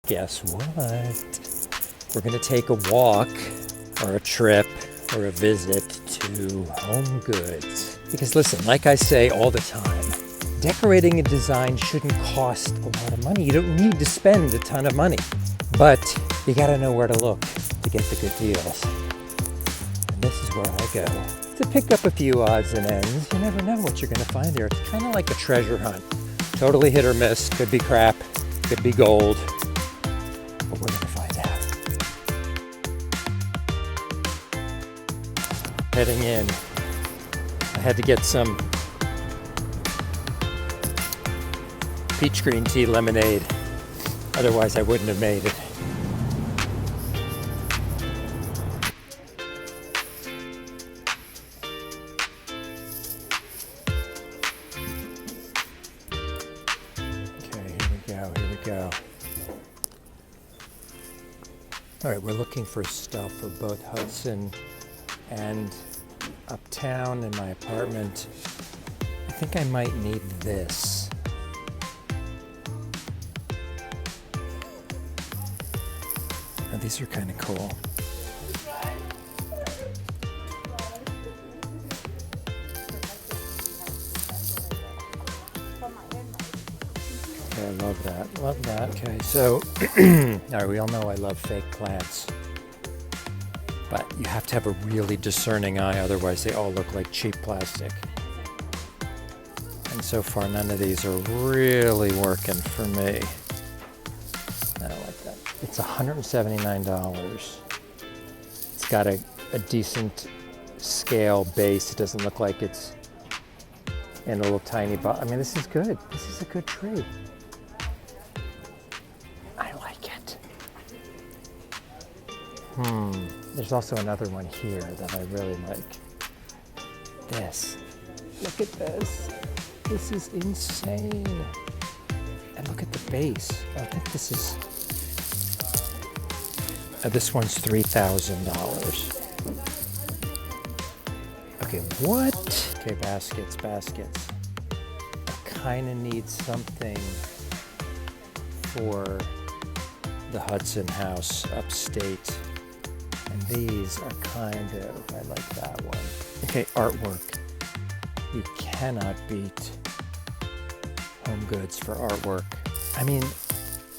Guess what? We're gonna take a walk or a trip or a visit to HomeGoods. Because listen, like I say all the time, decorating and design shouldn't cost a lot of money. You don't need to spend a ton of money, but you gotta know where to look to get the good deals. And this is where I go to pick up a few odds and ends. You never know what you're gonna find there. It's kind of like a treasure hunt. Totally hit or miss, could be crap, could be gold, but we're gonna find out. Heading in, I had to get some peach green tea lemonade, otherwise I wouldn't have made it. Here we go. All right, we're looking for stuff for both Hudson and uptown in my apartment. I think I might need this. Oh, these are kind of cool. I love that. Love that. Okay, so all right, we all know I love fake plants, but you have to have a really discerning eye, otherwise they all look like cheap plastic. And so far, none of these are really working for me. I don't like that. It's $179. It's got a decent scale base. It doesn't look like it's in a little tiny box. I mean, this is good. This is a good tree. There's also another one here that I really like. This. Look at this. This is insane. And look at the base. I think this is... this one's $3,000. Okay, what? Okay, baskets. I kind of need something for the Hudson house upstate. And these are kind of, I like that one. Okay, artwork. You cannot beat HomeGoods for artwork. I mean,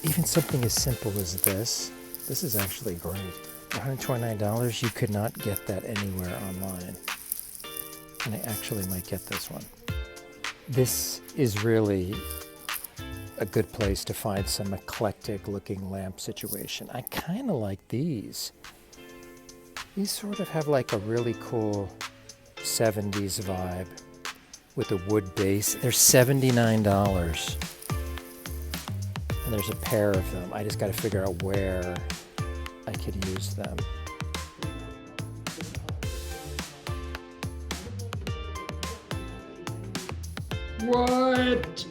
even something as simple as this is actually great. For $129, you could not get that anywhere online. And I actually might get this one. This is really a good place to find some eclectic looking lamp situation. I kind of like these. These sort of have like a really cool 70s vibe with a wood base. They're $79. And there's a pair of them. I just got to figure out where I could use them. What?